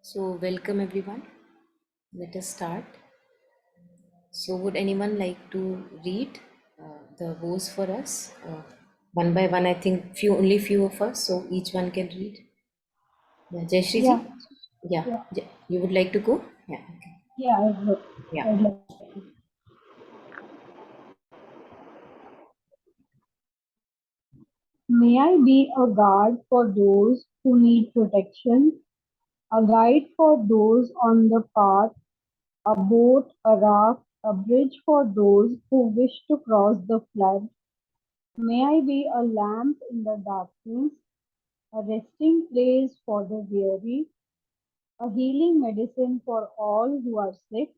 So, welcome everyone. Let us start. So, would anyone like to read the vows for us? One by one, I think few of us, so each one can read. Yeah, Jayashri Yeah, ji? Yeah, yeah, you would like to go? Yeah, okay. yeah, Yeah. I'd like to. May I be a guard for those who need protection, a guide for those on the path, a boat, a raft, a bridge for those who wish to cross the flood. May I be a lamp in the darkness, a resting place for the weary, a healing medicine for all who are sick,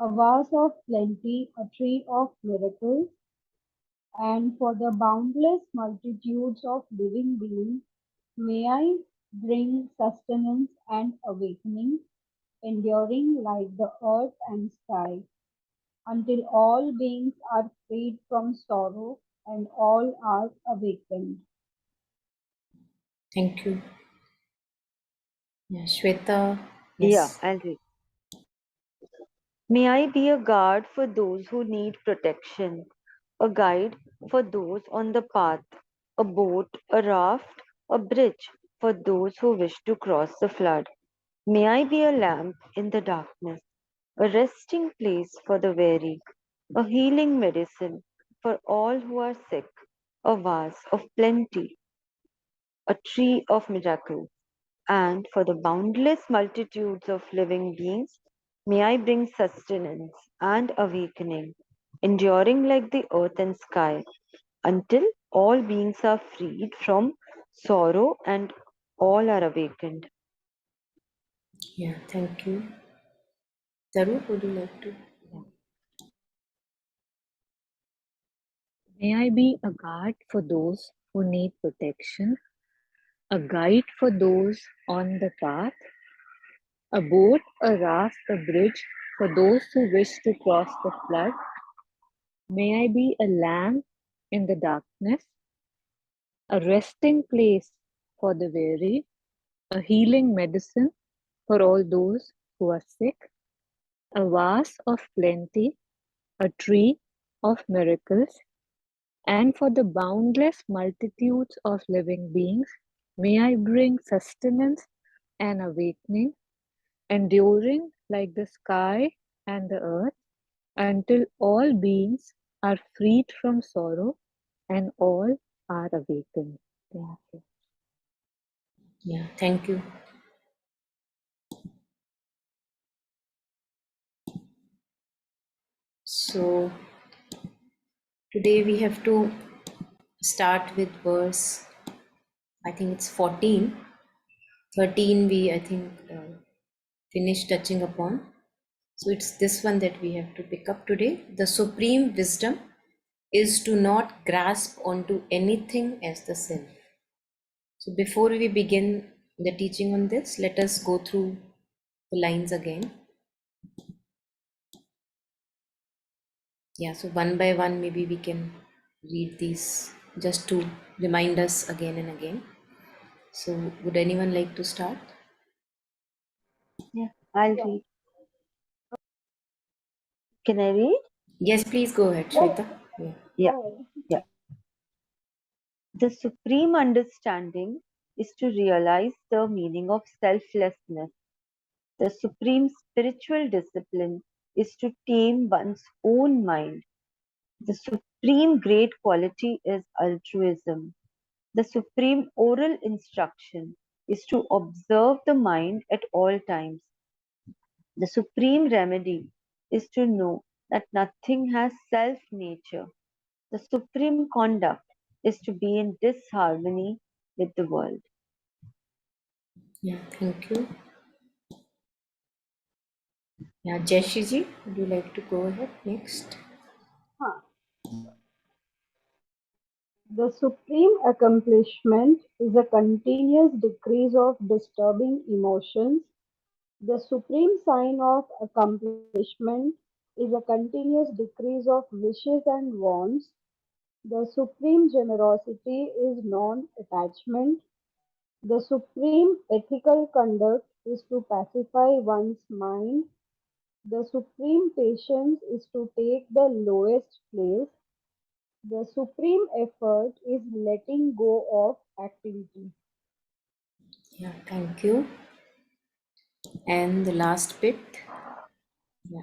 a vase of plenty, a tree of miracles, and for the boundless multitudes of living beings, may I bring sustenance and awakening, enduring like the earth and sky, until all beings are freed from sorrow and all are awakened. Thank you. Yeah, Shweta. Yeah, Yes. I'll read. May I be a guard for those who need protection, a guide for those on the path, a boat, a raft, a bridge for those who wish to cross the flood. May I be a lamp in the darkness, a resting place for the weary, a healing medicine for all who are sick, a vase of plenty, a tree of miracles, and for the boundless multitudes of living beings, may I bring sustenance and awakening, enduring like the earth and sky, until all beings are freed from sorrow and all are awakened. Yeah, thank you. Taru, would you like to? May I be a guard for those who need protection, a guide for those on the path, a boat, a raft, a bridge for those who wish to cross the flood. May I be a lamp in the darkness, a resting place for the weary, a healing medicine for all those who are sick, a vase of plenty, a tree of miracles, and for the boundless multitudes of living beings, may I bring sustenance and awakening, enduring like the sky and the earth, until all beings are freed from sorrow and all are awakened. Thank you. Yeah, thank you. So, today we have to start with verse, I think it's 14. 13 we, I think, finished touching upon. So it's this one that we have to pick up today. The supreme wisdom is to not grasp onto anything as the self. So before we begin the teaching on this, let us go through the lines again. Yeah, so one by one, maybe we can read these just to remind us again and again. So would anyone like to start? Yeah, I'll Yeah, read. Can I read? Yes, please go ahead, yeah, Shweta. Yeah. Yeah, yeah. The supreme understanding is to realize the meaning of selflessness. The supreme spiritual discipline is to tame one's own mind. The supreme great quality is altruism. The supreme oral instruction is to observe the mind at all times. The supreme remedy is to know that nothing has self nature. The supreme conduct is to be in disharmony with the world. Yeah, thank you. Yeah, Jashi ji, would you like to go ahead next? huh. The supreme accomplishment is a continuous decrease of disturbing emotions. The supreme sign of accomplishment is a continuous decrease of wishes and wants. The supreme generosity is non attachment. The supreme ethical conduct is to pacify one's mind. The supreme patience is to take the lowest place. The supreme effort is letting go of activity. Yeah, thank you. And the last bit. Yeah.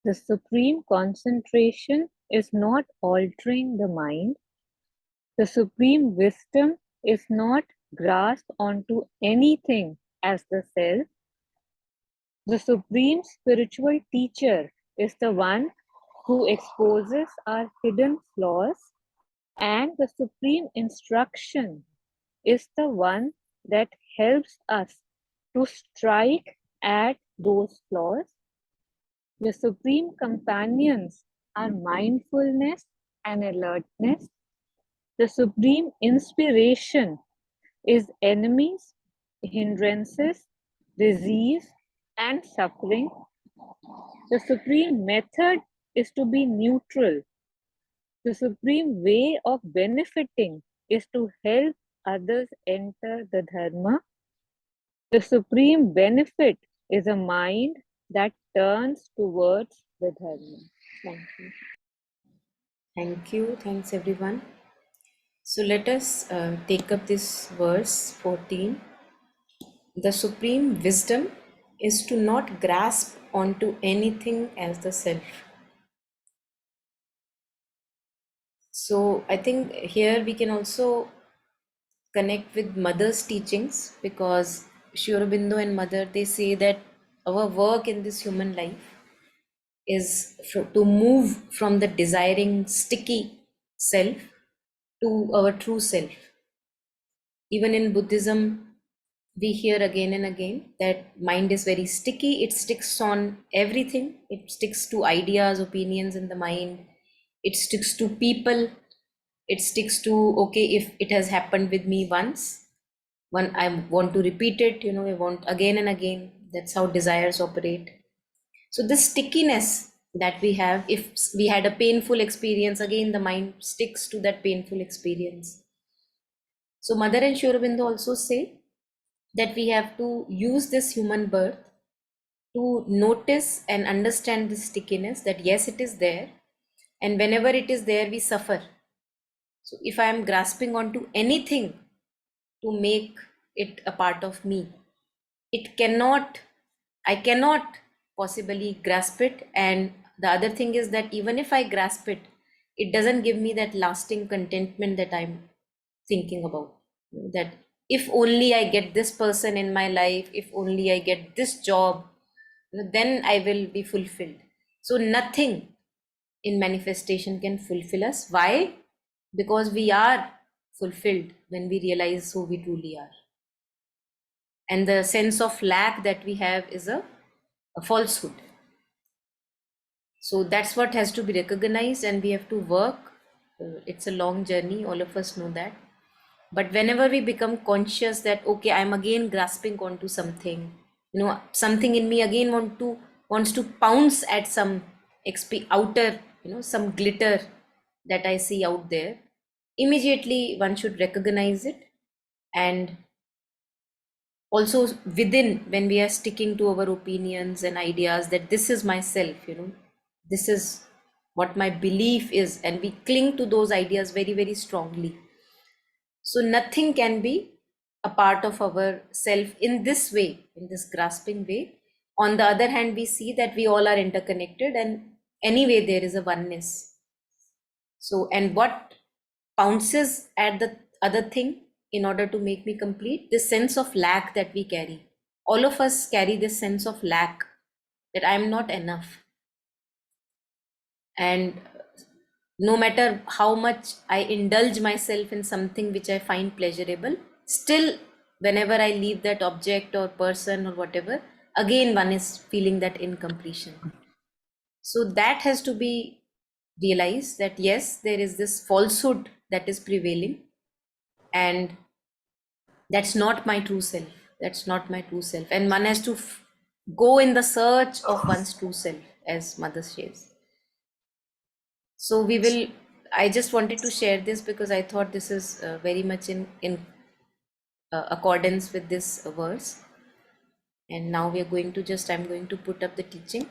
The supreme concentration is not altering the mind. The supreme wisdom is not grasped onto anything as the self. The supreme spiritual teacher is the one who exposes our hidden flaws, and the supreme instruction is the one that helps us to strike at those flaws. The supreme companions are mindfulness and alertness. The supreme inspiration is enemies, hindrances, disease, and suffering. The supreme method is to be neutral. The supreme way of benefiting is to help others enter the Dharma. The supreme benefit is a mind that turns towards the Dharma. Thank you. Thank you. Thanks, everyone. So let us take up this verse 14. The supreme wisdom is to not grasp onto anything as the self. So I think here we can also connect with mother's teachings, because Sri Aurobindo and mother, they say that our work in this human life is to move from the desiring sticky self to our true self. Even in Buddhism, we hear again and again that mind is very sticky. It sticks on everything. It sticks to ideas, opinions in the mind. It sticks to people. It sticks to, okay, if it has happened with me once, one I want to repeat it, I want again and again. That's how desires operate. So this stickiness that we have, if we had a painful experience, again the mind sticks to that painful experience. So Mother and Sri Aurobindo also say that we have to use this human birth to notice and understand the stickiness, that yes, it is there, and whenever it is there, we suffer. So if I am grasping onto anything to make it a part of me, it cannot, I cannot possibly grasp it. And the other thing is that even if I grasp it, it doesn't give me that lasting contentment that I'm thinking about. That if only I get this person in my life, if only I get this job, then I will be fulfilled. So nothing in manifestation can fulfill us. Why? Because we are fulfilled when we realize who we truly are. And the sense of lack that we have is a falsehood. So that's what has to be recognized, and we have to work. It's a long journey, all of us know that. But whenever we become conscious that, okay, I'm again grasping onto something, something in me again wants to pounce at some outer, some glitter that I see out there, immediately one should recognize it. And also within, when we are sticking to our opinions and ideas that this is myself, this is what my belief is, and we cling to those ideas very, very strongly, so nothing can be a part of our self in this way, in this grasping way. On the other hand, we see that we all are interconnected, and anyway there is a oneness. So, and what pounces at the other thing in order to make me complete? This sense of lack that we carry. All of us carry this sense of lack, that I am not enough. And no matter how much I indulge myself in something which I find pleasurable, still, whenever I leave that object or person or whatever, again one is feeling that incompletion. So that has to be realized, that yes, there is this falsehood that is prevailing, and that's not my true self. That's not my true self. And one has to go in the search of one's true self, as Mother says. So we will, I just wanted to share this because I thought this is very much in accordance with this verse. And now we are going to just, I'm going to put up the teaching.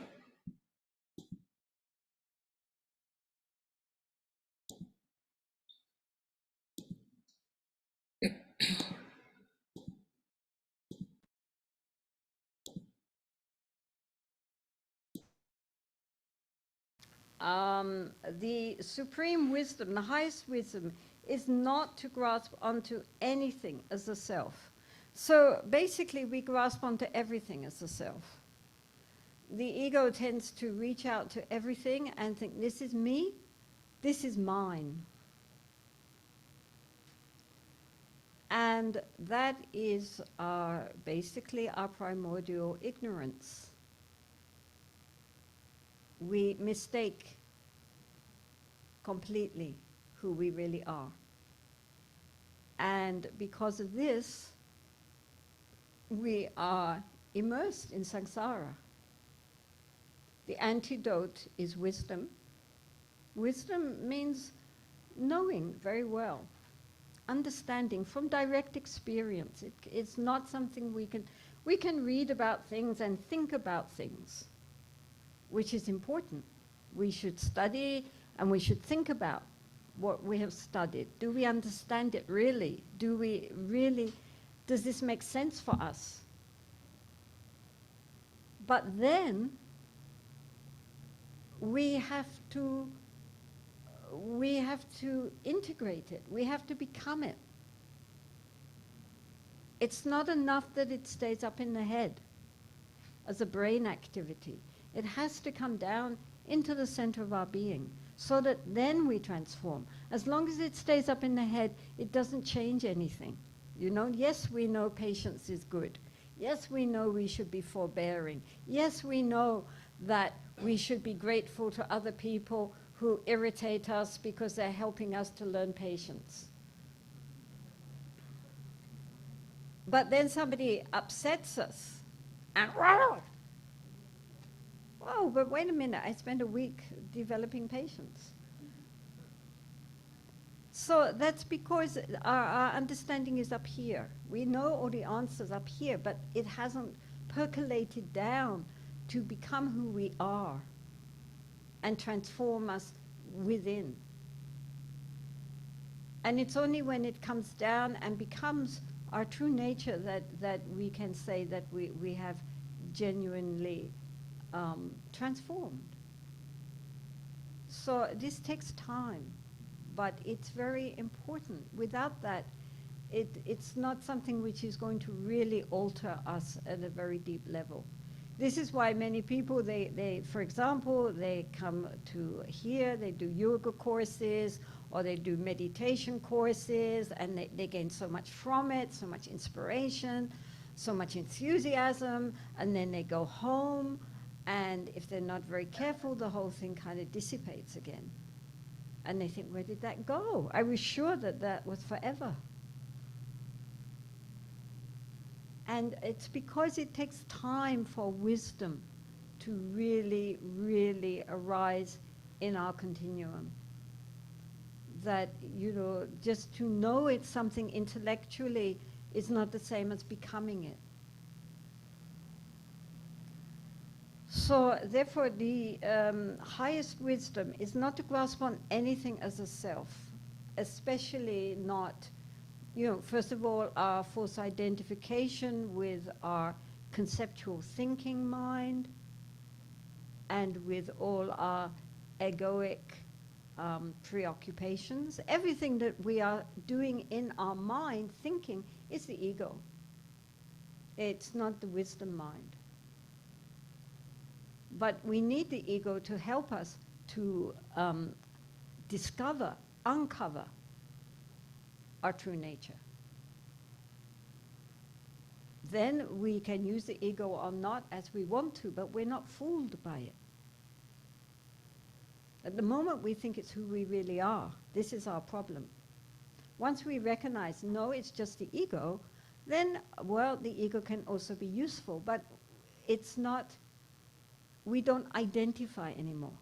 The supreme wisdom, the highest wisdom, is not to grasp onto anything as a self. So basically, we grasp onto everything as a self. The ego tends to reach out to everything and think, this is me, this is mine. And that is basically our primordial ignorance. We mistake completely who we really are. And because of this, we are immersed in samsara. The antidote is wisdom. Wisdom means knowing very well, understanding from direct experience. It's not something we can read about things and think about things, which is important. We should study and we should think about what we have studied. Do we understand it really? Does this make sense for us? But then we have to integrate it. We have to become it. It's not enough that it stays up in the head as a brain activity. It has to come down into the center of our being so that then we transform. As long as it stays up in the head, it doesn't change anything. You know, yes, we know patience is good. Yes, we know we should be forbearing. Yes, we know that we should be grateful to other people who irritate us because they're helping us to learn patience. But then somebody upsets us and oh, but wait a minute, I spent a week developing patience. So that's because our understanding is up here. We know all the answers up here, but it hasn't percolated down to become who we are and transform us within. And it's only when it comes down and becomes our true nature that we can say that we have genuinely transformed. So this takes time, but it's very important. Without that, it's not something which is going to really alter us at a very deep level. This is why many people, they for example, they come to here, they do yoga courses, or they do meditation courses, and they gain so much from it, so much inspiration, so much enthusiasm, and then they go home, and if they're not very careful, the whole thing kind of dissipates again. And they think, where did that go? I was sure that that was forever. And it's because it takes time for wisdom to really, really arise in our continuum. That, you know, just to know it's something intellectually is not the same as becoming it. So therefore the highest wisdom is not to grasp on anything as a self, especially not, you know, first of all, our false identification with our conceptual thinking mind and with all our egoic preoccupations. Everything that we are doing in our mind, thinking, is the ego. It's not the wisdom mind. But we need the ego to help us to discover, uncover our true nature. Then we can use the ego or not as we want to, but we're not fooled by it. At the moment we think it's who we really are. This is our problem. Once we recognize, no, it's just the ego, then, well, the ego can also be useful, but it's not, we don't identify anymore.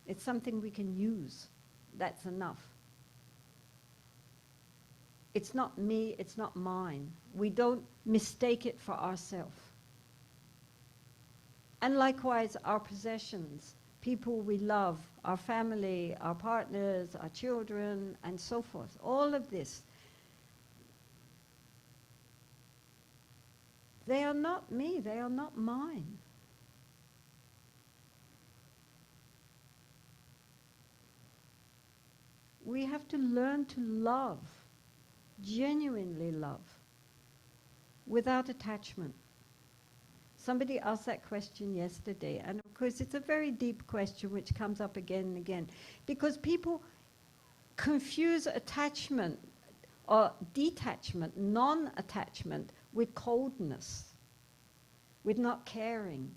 It's something we can use. That's enough. It's not me, it's not mine. We don't mistake it for ourselves. And likewise, our possessions, people we love, our family, our partners, our children, and so forth. All of this, they are not me, they are not mine. We have to learn to love, genuinely love, without attachment. Somebody asked that question yesterday, and of course it's a very deep question which comes up again and again, because people confuse attachment or detachment, non-attachment, with coldness, with not caring.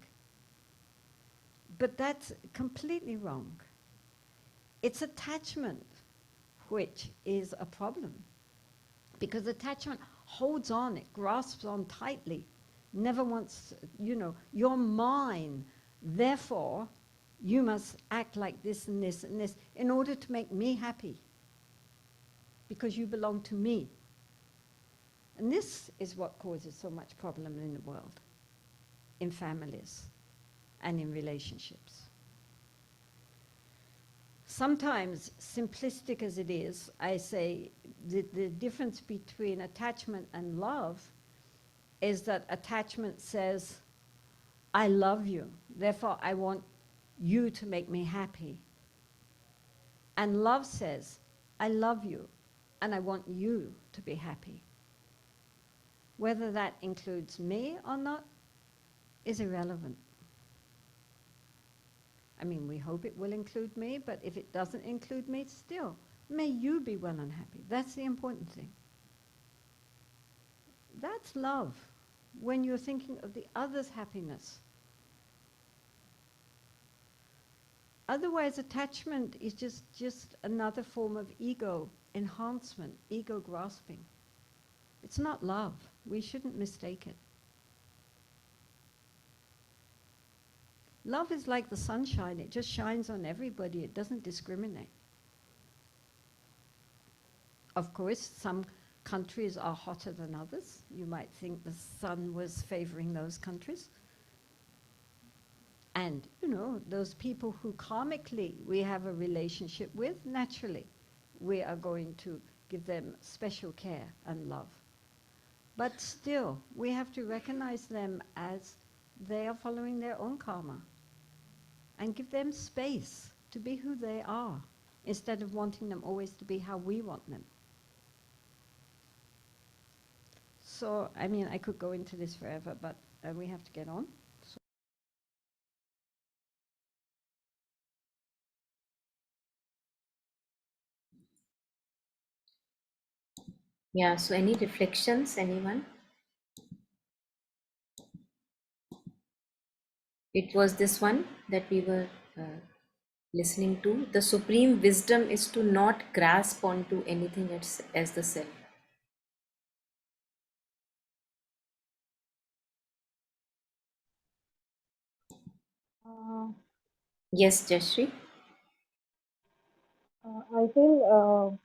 But that's completely wrong. It's attachment which is a problem, because attachment holds on, it grasps on tightly, never wants, you're mine, therefore you must act like this and this and this in order to make me happy, because you belong to me. And this is what causes so much problem in the world, in families and in relationships. Sometimes, simplistic as it is, I say the difference between attachment and love is that attachment says, I love you, therefore I want you to make me happy. And love says, I love you, and I want you to be happy. Whether that includes me or not is irrelevant. I mean, we hope it will include me, but if it doesn't include me, still, may you be well and happy. That's the important thing. That's love, when you're thinking of the other's happiness. Otherwise, attachment is just another form of ego enhancement, ego grasping. It's not love. We shouldn't mistake it. Love is like the sunshine. It just shines on everybody. It doesn't discriminate. Of course, some countries are hotter than others. You might think the sun was favoring those countries. And, those people who karmically we have a relationship with, naturally, we are going to give them special care and love. But still, we have to recognize them as they are following their own karma and give them space to be who they are, instead of wanting them always to be how we want them. So, I mean, I could go into this forever, but we have to get on. Yeah, so any reflections, anyone? It was this one that we were listening to. The supreme wisdom is to not grasp onto anything as the self. Uh, Yes, Jashri? I feel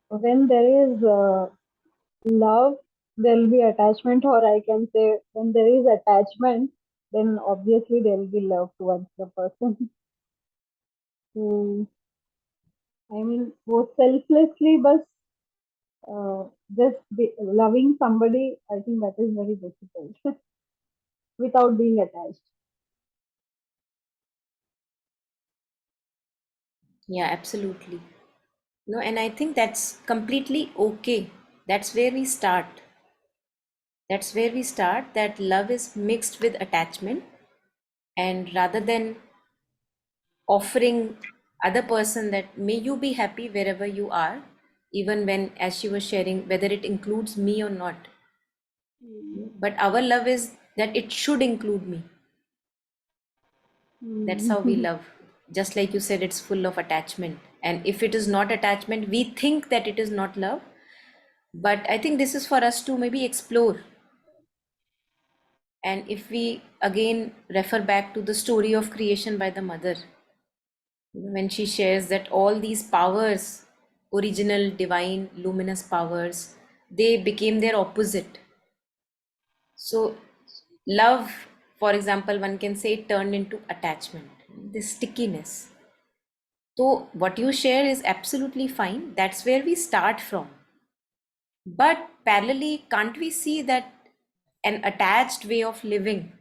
when there is love, there will be attachment, or I can say when there is attachment, then obviously there will be love towards the person. Hmm. I mean, both selflessly, but just loving somebody, I think that is very difficult without being attached. Yeah, absolutely. No, and I think that's completely okay. That's where we start. That's where we start, that love is mixed with attachment. And rather than offering other person that may you be happy wherever you are, even when, as she was sharing, whether it includes me or not, but our love is that it should include me. That's how we Mm. love. Just like you said, it's full of attachment, and if it is not attachment, we think that it is not love. But I think this is for us to maybe explore. And if we again refer back to the story of creation by the mother, when she shares that all these powers original divine luminous powers, they became their opposite. So love, for example, one can say, turned into attachment, this stickiness. So what you share is absolutely fine. That's where we start from. But parallelly, can't we see that an attached way of living,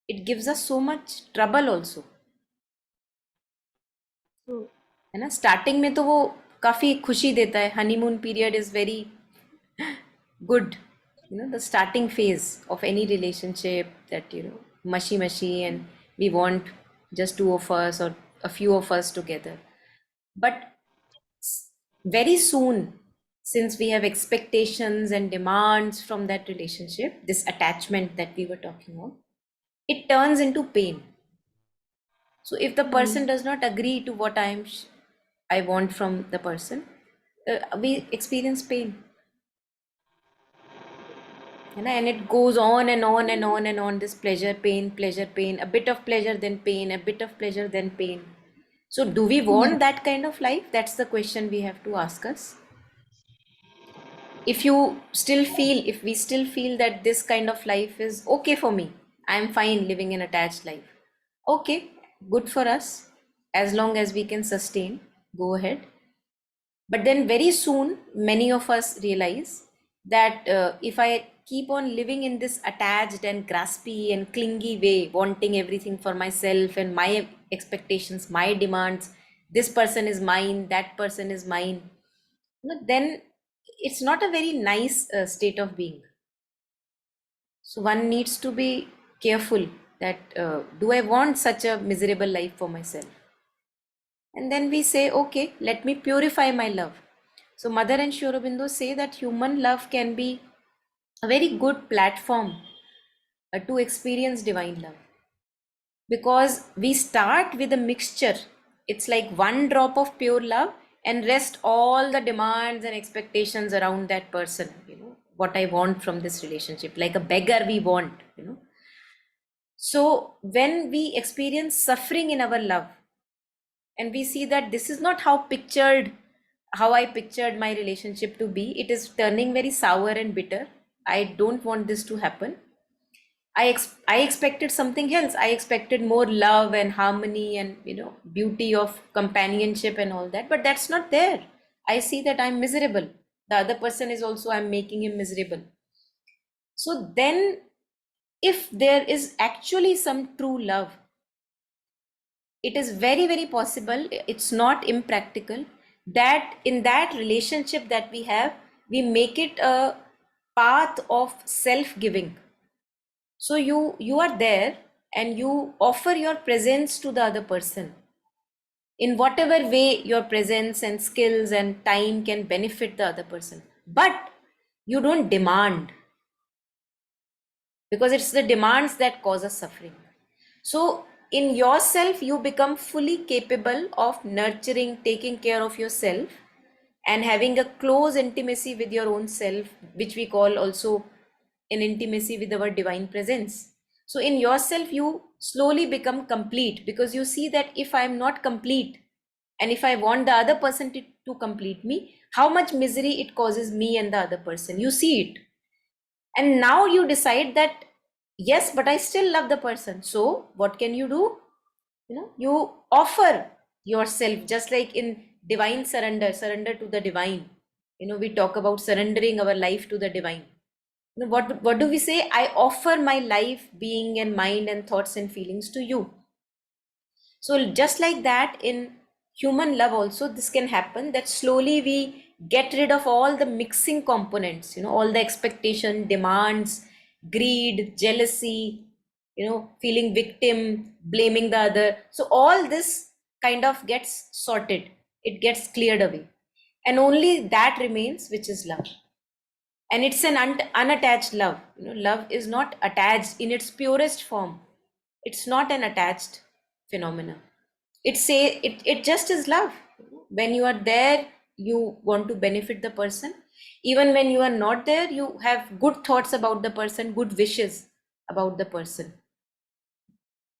it gives us so much trouble also, है ना? Starting में तो वो काफी खुशी देता है, honeymoon period is very good, the starting phase of any relationship, that mushy mushy, and we want just two of us or a few of us together. But very soon, since we have expectations and demands from that relationship, this attachment that we were talking about, it turns into pain. So if the person does not agree to what I want from the person, we experience pain. And it goes on and on and on and on, this pleasure, pain, a bit of pleasure, then pain, a bit of pleasure, then pain. So do we want that kind of life? That's the question we have to ask us. If we still feel that this kind of life is okay for me, I'm fine living an attached life. Okay, good for us. As long as we can sustain, go ahead. But then very soon, many of us realize that if I keep on living in this attached and graspy and clingy way, wanting everything for myself and my expectations, my demands, this person is mine, that person is mine, then it's not a very nice state of being. So one needs to be careful that do I want such a miserable life for myself? And then we say, okay, let me purify my love. So Mother and Sri Aurobindo say that human love can be a very good platform to experience divine love, because we start with a mixture. It's like one drop of pure love and rest all the demands and expectations around that person, what I want from this relationship, like a beggar we want. So when we experience suffering in our love, and we see that this is not how I pictured my relationship to be, it is turning very sour and bitter, I don't want this to happen. I expected something else. I expected more love and harmony and beauty of companionship and all that, but that's not there. I see that I'm miserable. The other person is also, I'm making him miserable. So then, if there is actually some true love, it is very, very possible, it's not impractical, that in that relationship that we have, we make it a path of self-giving. So you are there and you offer your presence to the other person in whatever way your presence and skills and time can benefit the other person. But you don't demand, because it's the demands that cause us suffering. So in yourself, you become fully capable of nurturing, taking care of yourself, and having a close intimacy with your own self, which we call also an intimacy with our divine presence. So in yourself, you slowly become complete, because you see that if I am not complete, and if I want the other person to complete me, how much misery it causes me and the other person. You see it. And now you decide that, yes, but I still love the person. So what can you do? You offer yourself, just like in divine surrender to the divine. We talk about surrendering our life to the divine. What do we say? I offer my life, being and mind and thoughts and feelings to you. So just like that, in human love also, this can happen, that slowly we get rid of all the mixing components, all the expectation, demands, greed, jealousy, feeling victim, blaming the other. So all this kind of gets sorted, it gets cleared away. And only that remains, which is love. And it's an unattached love. Love is not attached in its purest form. It's not an attached phenomena. It just is love. When you are there, you want to benefit the person. Even when you are not there, you have good thoughts about the person, good wishes about the person.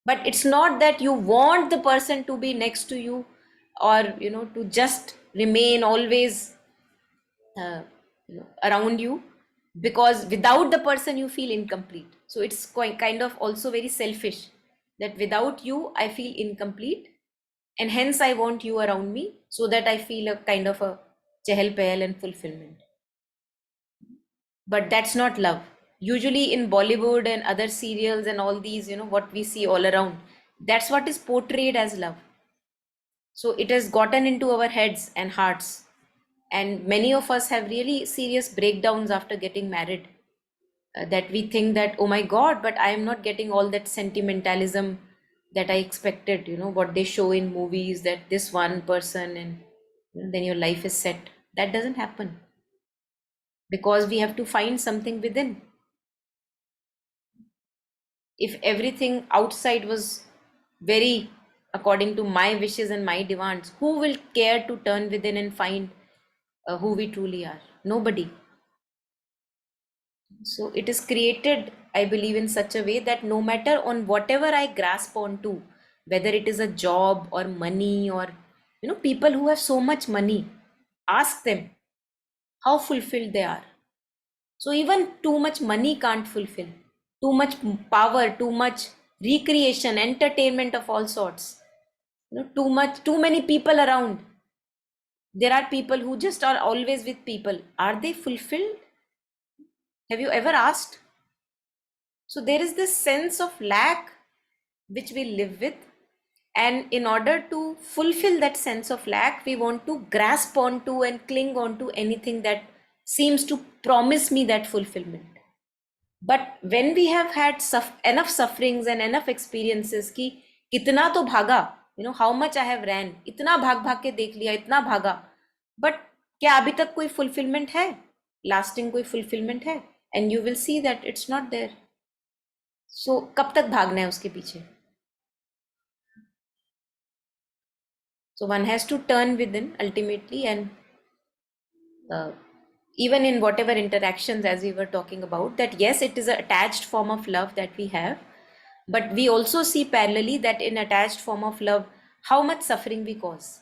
But it's not that you want the person to be next to you, or to just remain always around you, because without the person you feel incomplete. So it's quite kind of also very selfish, that without you I feel incomplete, and hence I want you around me so that I feel a kind of a chehel pehel and fulfillment. But that's not love. Usually in Bollywood and other serials and all these, what we see all around, that's what is portrayed as love. So it has gotten into our heads and hearts, and many of us have really serious breakdowns after getting married, that we think that, oh my god, but I am not getting all that sentimentalism that I expected, what they show in movies, that this one person and then your life is set. That doesn't happen, because we have to find something within. If everything outside was very according to my wishes and my demands, who will care to turn within and find who we truly are? Nobody. So it is created, I believe, in such a way that no matter on whatever I grasp onto, whether it is a job or money, or people who have so much money, ask them how fulfilled they are. So even too much money can't fulfill. Too much power, too much recreation, entertainment of all sorts. Too many people around. There are people who just are always with people. Are they fulfilled? Have you ever asked? So there is this sense of lack which we live with. And in order to fulfill that sense of lack, we want to grasp onto and cling onto anything that seems to promise me that fulfillment. But when we have had enough sufferings and enough experiences कि कितना तो भागा, how much I have ran, इतना भाग भाग के देख लिया, इतना भागा, but क्या अभी तक कोई fulfillment है, lasting कोई fulfillment है? And you will see that it's not there. So कब तक भागना है उसके पीछे? So one has to turn within ultimately, and even in whatever interactions, as we were talking about, that yes, it is an attached form of love that we have, but we also see parallelly that in attached form of love, how much suffering we cause.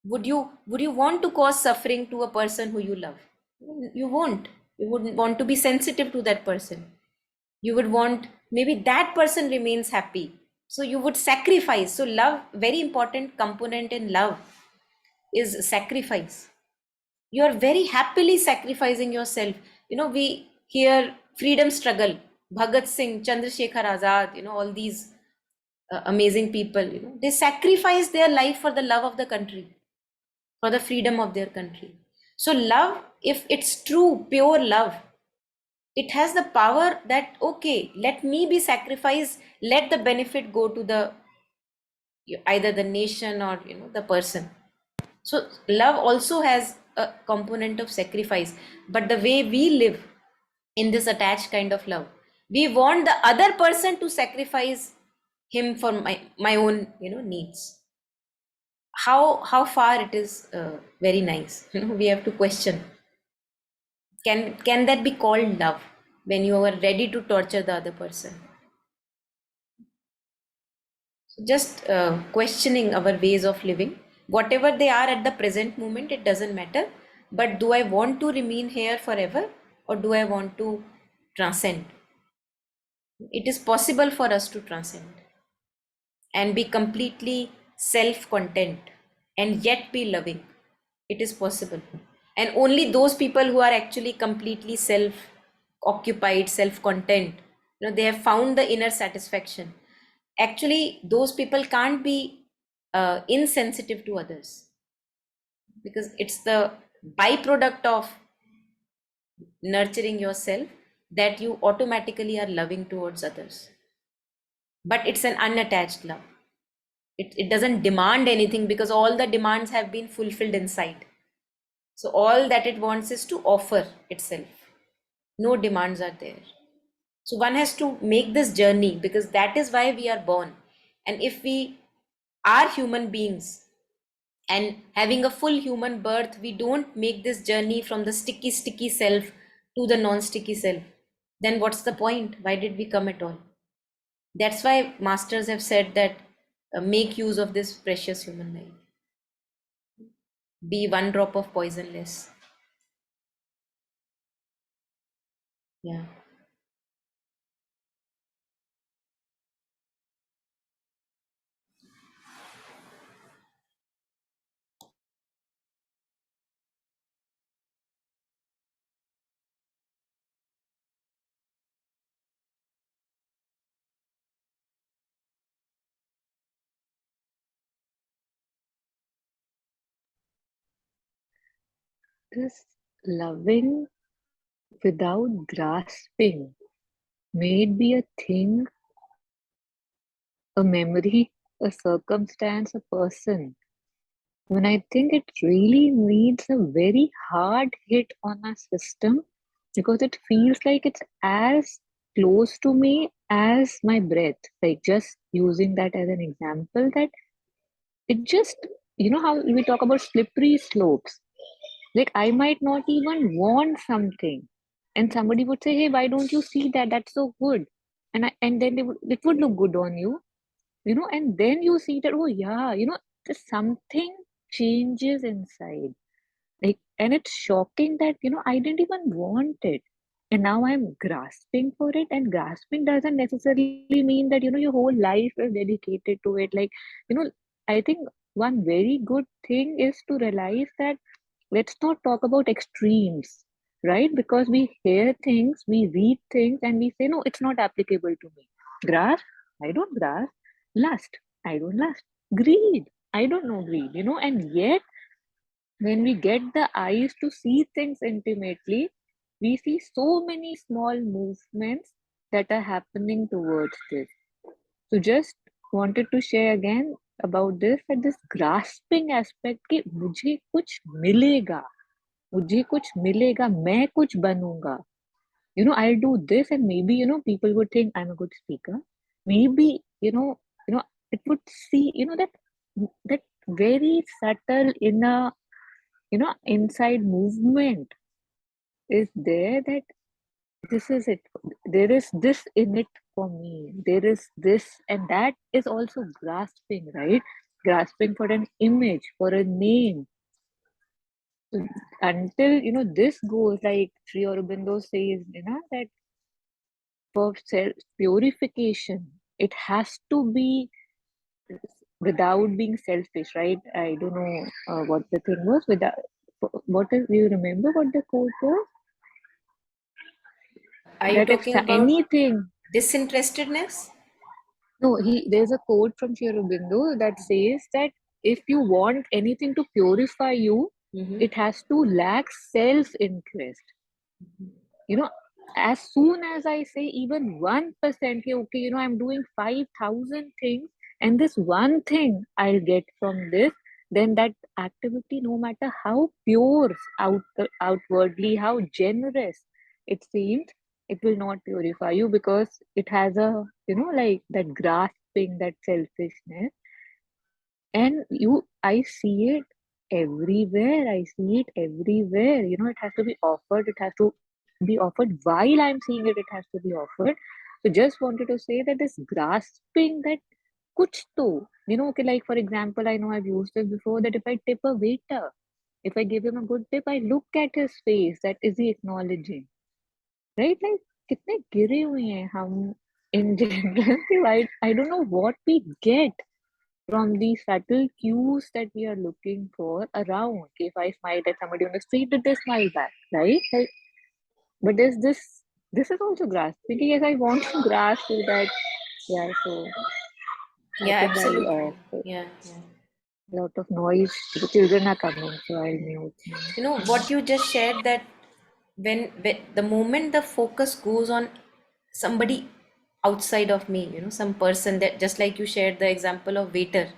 Would you want to cause suffering to a person who you love? You won't. You wouldn't want to be sensitive to that person. You would want maybe that person remains happy, so you would sacrifice. So love, very important component in love is sacrifice. You are very happily sacrificing yourself. We hear freedom struggle, Bhagat Singh, Chandrasekhar Azad, all these amazing people, they sacrifice their life for the love of the country, for the freedom of their country. So love, if it's true pure love, it has the power that, okay, let me be sacrificed, let the benefit go to the either the nation or the person. So love also has a component of sacrifice, but the way we live in this attached kind of love, we want the other person to sacrifice him for my own needs. How far it is very nice. We have to question, can that be called love, when you are ready to torture the other person? Just questioning our ways of living, whatever they are at the present moment, it doesn't matter. But do I want to remain here forever, or do I want to transcend? It is possible for us to transcend and be completely self-content and yet be loving. It is possible. And only those people who are actually completely self-occupied, self-content, they have found the inner satisfaction. Actually, those people can't be insensitive to others, because it's the byproduct of nurturing yourself that you automatically are loving towards others. But it's an unattached love. It doesn't demand anything, because all the demands have been fulfilled inside. So all that it wants is to offer itself. No demands are there. So one has to make this journey, because that is why we are born. And if we are human beings and having a full human birth, we don't make this journey from the sticky self to the non-sticky self, then what's the point? Why did we come at all? That's why masters have said that make use of this precious human life. be one drop of poison less. Yeah. This loving without grasping may it be a thing, a memory, a circumstance, a person. When I think it really needs a very hard hit on our system because it feels like it's as close to me as my breath. Like just using that as an example, that it just, you know, how we talk about slippery slopes. Like I might not even want something, and somebody would say, "Hey, why don't you see that? That's so good," and then it would look good on you, you know, and then you see that, oh yeah, you know, there's something changes inside. Like, and it's shocking that, you know, I didn't even want it. And now I'm grasping for it. And grasping doesn't necessarily mean that, you know, your whole life is dedicated to it. Like, you know, I think one very good thing is to realize that let's not talk about extremes, right? Because we hear things, we read things, and we say, no, it's not applicable to me. Grasp, I don't grasp. Lust, I don't lust. Greed, I don't know greed, you know, and yet when we get the eyes to see things intimately, we see so many small movements that are happening towards this. So just wanted to share again about this, that this grasping aspect कि मुझे कुछ मिलेगा, मुझे कुछ मिलेगा, मैं कुछ बनूंगा. You know, I'll do this, and maybe, you know, people would think I'm a good speaker. Maybe, it would see, you know, that very subtle inner, you know, inside movement is there, that this is it. There is this in it for me. There is this, and that is also grasping, right? Grasping for an image, for a name. Until, you know, this goes, like Sri Aurobindo says, you know, that for self purification, it has to be without being selfish, right? I don't know what the thing was. Without, what is, do you remember what the quote was? Are you That if talking about anything, disinterestedness? no, there's a quote from Sri Aurobindo that says that if you want anything to purify you, Mm-hmm. it has to lack self-interest. You know, as soon as I say even 1%, okay, you know, I'm doing 5,000 things, and this one thing I'll get from this, then that activity, no matter how pure outwardly, how generous it seems, it will not purify you because it has a, you know, like that grasping, that selfishness. And I see it everywhere. I see it everywhere. You know, it has to be offered. It has to be offered while I'm seeing it. It has to be offered. So just wanted to say that this grasping, that kuch to, you know, okay, like for example, I know I've used this before, that if I tip a waiter, if I give him a good tip, I look at his face, that is he acknowledging, right? Like, कितने गिरे हुए हैं हम in general. I don't know what we get from the subtle cues that we are looking for around. Okay, if I smile at somebody on the street, did they smile back, right? Like, but this is also grasping. Yes, I want to grasp to that. Yeah, so I Yeah, think absolutely. I'll Yeah, yeah. lot of noise. The children are coming, so I'll mute. You know what you just shared, that when the moment the focus goes on somebody outside of me, you know, some person, that just like you shared the example of waiter,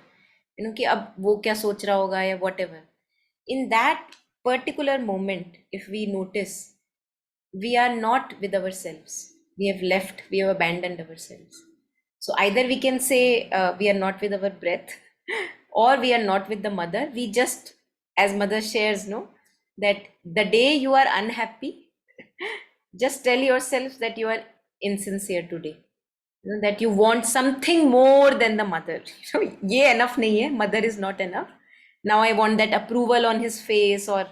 you know, कि अब वो क्या सोच रहा होगा या whatever. In that particular moment, if we notice, we are not with ourselves. We have left, we have abandoned ourselves. So either we can say we are not with our breath, or we are not with the mother. We just, as mother shares, no, that the day you are unhappy, just tell yourself that you are insincere today. You know, that you want something more than the mother. You know, ये enough नहीं है, mother is not enough. Now I want that approval on his face, or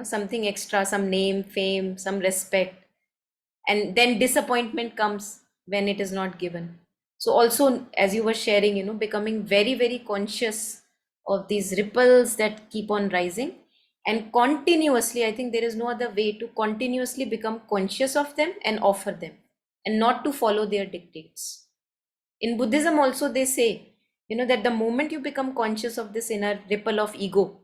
something extra, some name, fame, some respect. And then disappointment comes when it is not given. So also, as you were sharing, becoming very, very conscious of these ripples that keep on rising, and continuously, I think there is no other way to continuously become conscious of them and offer them, and not to follow their dictates. In Buddhism also, they say, that the moment you become conscious of this inner ripple of ego,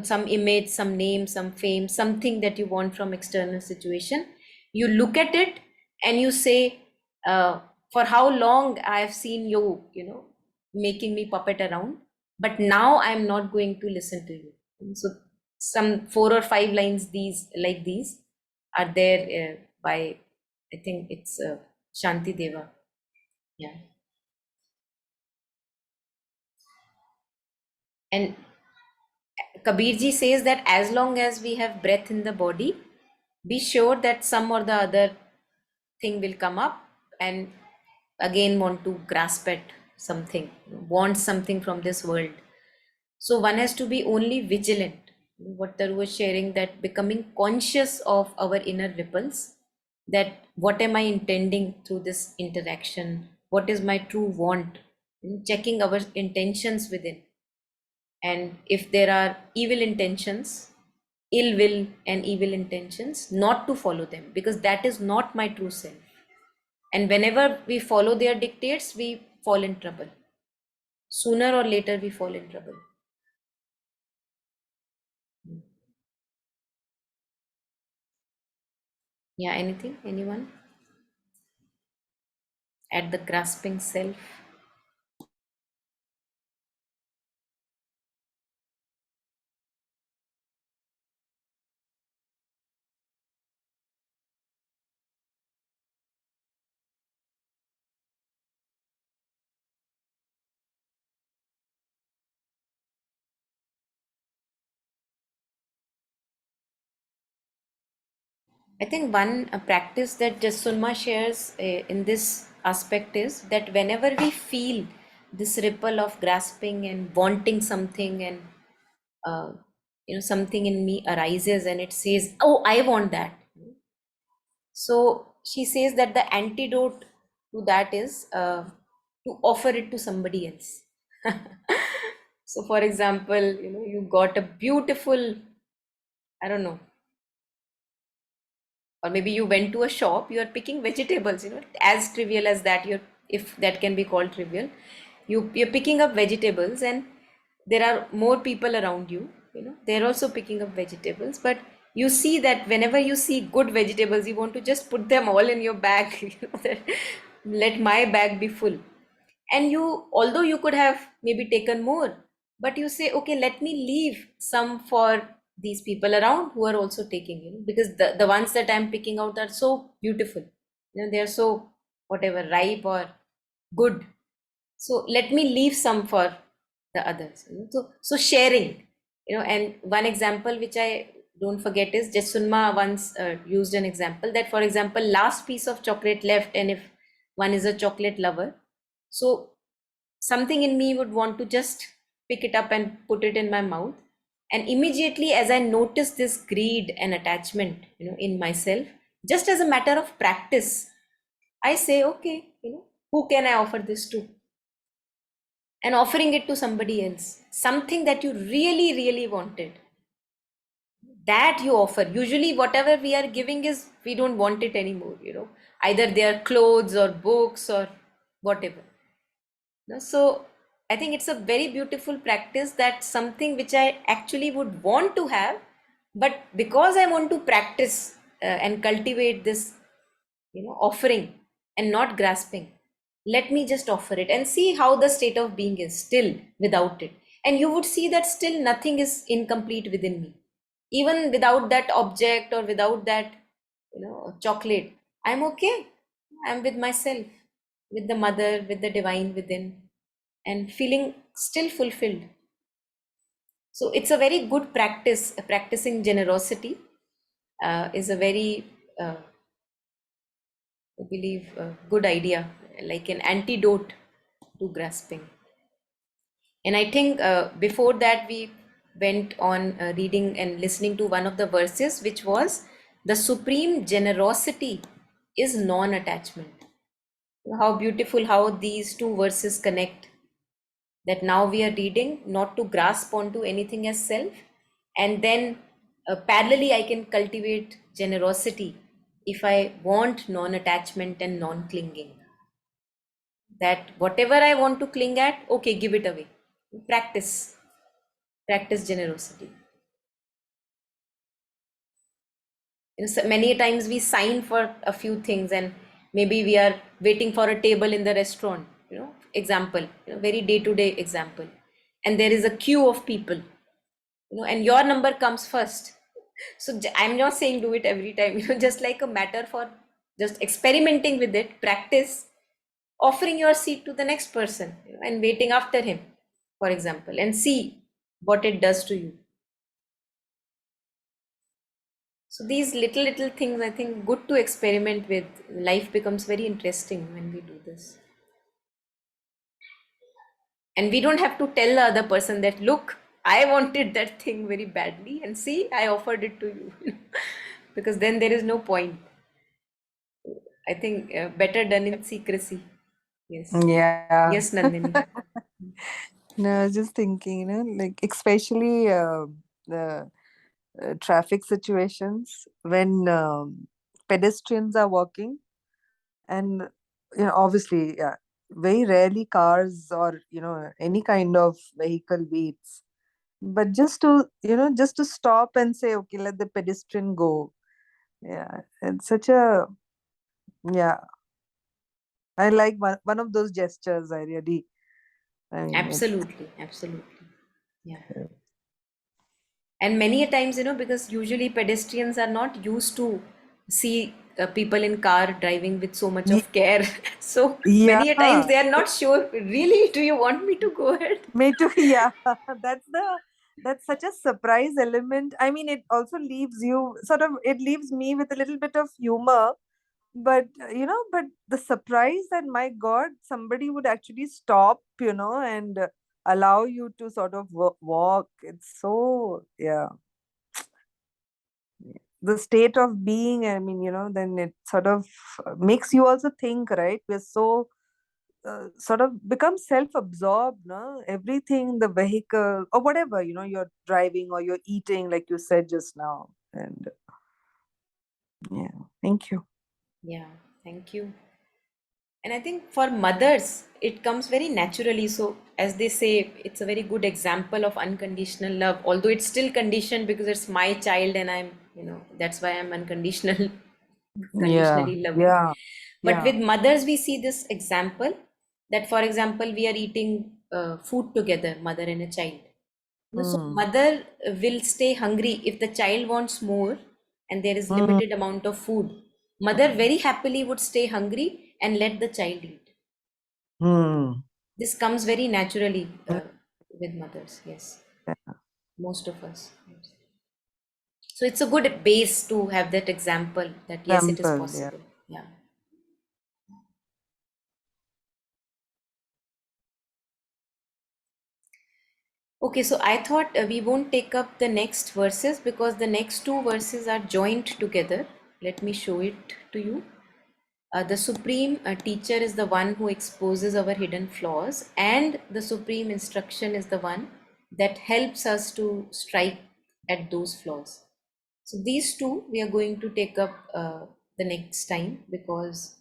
some image, some name, some fame, something that you want from external situation, you look at it and you say, for how long I have seen you, making me puppet around, but now I'm not going to listen to you. So some 4 or 5 lines these are there by, I think it's Shanti Deva. Yeah. And Kabirji says that as long as we have breath in the body, be sure that some or the other thing will come up and again want to grasp at something, want something from this world. So one has to be only vigilant. What Taru was sharing, that becoming conscious of our inner ripples, that what am I intending through this interaction? What is my true want? Checking our intentions within. And if there are evil intentions, ill will and evil intentions, not to follow them, because that is not my true self. And whenever we follow their dictates, we fall in trouble. Sooner or later, we fall in trouble. Yeah, anything? Anyone? At the grasping self? I think one practice that Jetsunma shares in this aspect is that whenever we feel this ripple of grasping and wanting something, and uh, something in me arises and it says, "Oh, I want that." So she says that the antidote to that is to offer it to somebody else. So, for example, you got a beautiful, I don't know, or maybe you went to a shop, you are picking vegetables, as trivial as that, if that can be called trivial. You're picking up vegetables, and there are more people around you, they're also picking up vegetables, but you see that whenever you see good vegetables, you want to just put them all in your bag. That, let my bag be full. And you, although you could have maybe taken more, but you say, okay, let me leave some for these people around who are also taking, because the ones that I'm picking out are so beautiful, they are so whatever, ripe or good. So let me leave some for the others. So sharing, and one example which I don't forget is Jetsunma once used an example that, for example, last piece of chocolate left, and if one is a chocolate lover, so something in me would want to just pick it up and put it in my mouth. And immediately, as I notice this greed and attachment, in myself, just as a matter of practice, I say, okay, who can I offer this to? And offering it to somebody else, something that you really, really wanted, that you offer. Usually, whatever we are giving is, we don't want it anymore, either they are clothes or books or whatever. So I think it's a very beautiful practice, that something which I actually would want to have, but because I want to practice and cultivate this, offering and not grasping, let me just offer it and see how the state of being is still without it. And you would see that still nothing is incomplete within me. Even without that object or without that, chocolate, I'm okay. I'm with myself, with the mother, with the divine within, and feeling still fulfilled. So it's a very good practice. Practicing generosity is a very, I believe, good idea, like an antidote to grasping. And I think before that, we went on reading and listening to one of the verses, which was the supreme generosity is non attachment. How beautiful how these two verses connect. That now we are reading not to grasp onto anything as self, and then parallelly, I can cultivate generosity if I want non attachment and non clinging. That whatever I want to cling at, okay, give it away. Practice generosity. So many times we sign for a few things, and maybe we are waiting for a table in the restaurant, example, very day to day example, and there is a queue of people, and your number comes first. So I'm not saying do it every time, just like a matter for just experimenting with it, practice offering your seat to the next person, and waiting after him, for example, and see what it does to you. So these little things, I think, good to experiment with. Life becomes very interesting when we do this. And we don't have to tell the other person that, look, I wanted that thing very badly, and see, I offered it to you. Because then there is no point. I think better done in secrecy. Yes. Yeah. Yes, Nandini. No, I was just thinking, like especially the traffic situations when pedestrians are walking, and obviously, yeah, very rarely cars or any kind of vehicle beats. But just to stop and say, okay, let the pedestrian go. Yeah, it's such a yeah. I like one of those gestures. I mean, Absolutely. Absolutely. Yeah. And many a times, because usually pedestrians are not used to see people in car driving with so much of care. So yeah, many a times they are not sure, really, do you want me to go ahead? me too. Yeah, that's such a surprise element. I mean, it also leaves you it leaves me with a little bit of humor, but but the surprise that, my God, somebody would actually stop, and allow you to sort of walk. It's so, yeah, the state of being. I mean, then it sort of makes you also think, right? We're so sort of become self-absorbed, no? Everything, the vehicle or whatever, you're driving or you're eating, like you said just now. And yeah, thank you. Yeah, thank you. And I think for mothers, it comes very naturally. So, as they say, it's a very good example of unconditional love, although it's still conditioned because it's my child and that's why I'm unconditional, Yeah, conditionally loving. yeah, But yeah. with mothers, we see this example that, for example, we are eating food together, mother and a child. So, Hmm. mother will stay hungry if the child wants more and there is Hmm. limited amount of food. Mother very happily would stay hungry and let the child eat. Hmm. This comes very naturally with mothers, yes, most of us. Yes. So it's a good base to have that example that yes, it is Example, yeah. possible. Yeah. Okay, so I thought we won't take up the next verses because the next two verses are joined together. Let me show it to you. The supreme teacher is the one who exposes our hidden flaws, and the supreme instruction is the one that helps us to strike at those flaws. So these two we are going to take up the next time because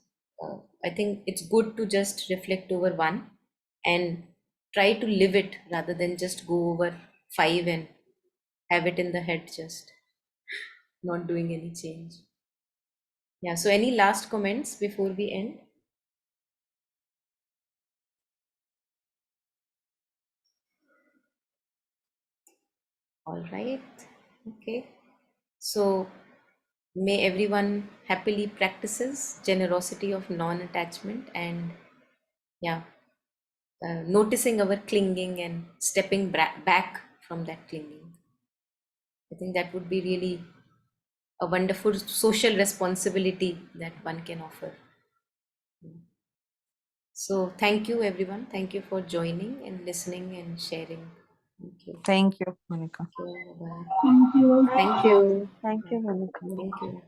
I think it's good to just reflect over one and try to live it rather than just go over five and have it in the head, just not doing any change. Yeah, so any last comments before we end? All right. Okay. So may everyone happily practices generosity of non-attachment and yeah, noticing our clinging and stepping back from that clinging. I think that would be really a wonderful social responsibility that one can offer. So thank you, everyone. Thank you for joining and listening and sharing. Thank you. Thank you, Monica. Bye-bye. Thank you. Thank you. Thank you, Monica. Thank you.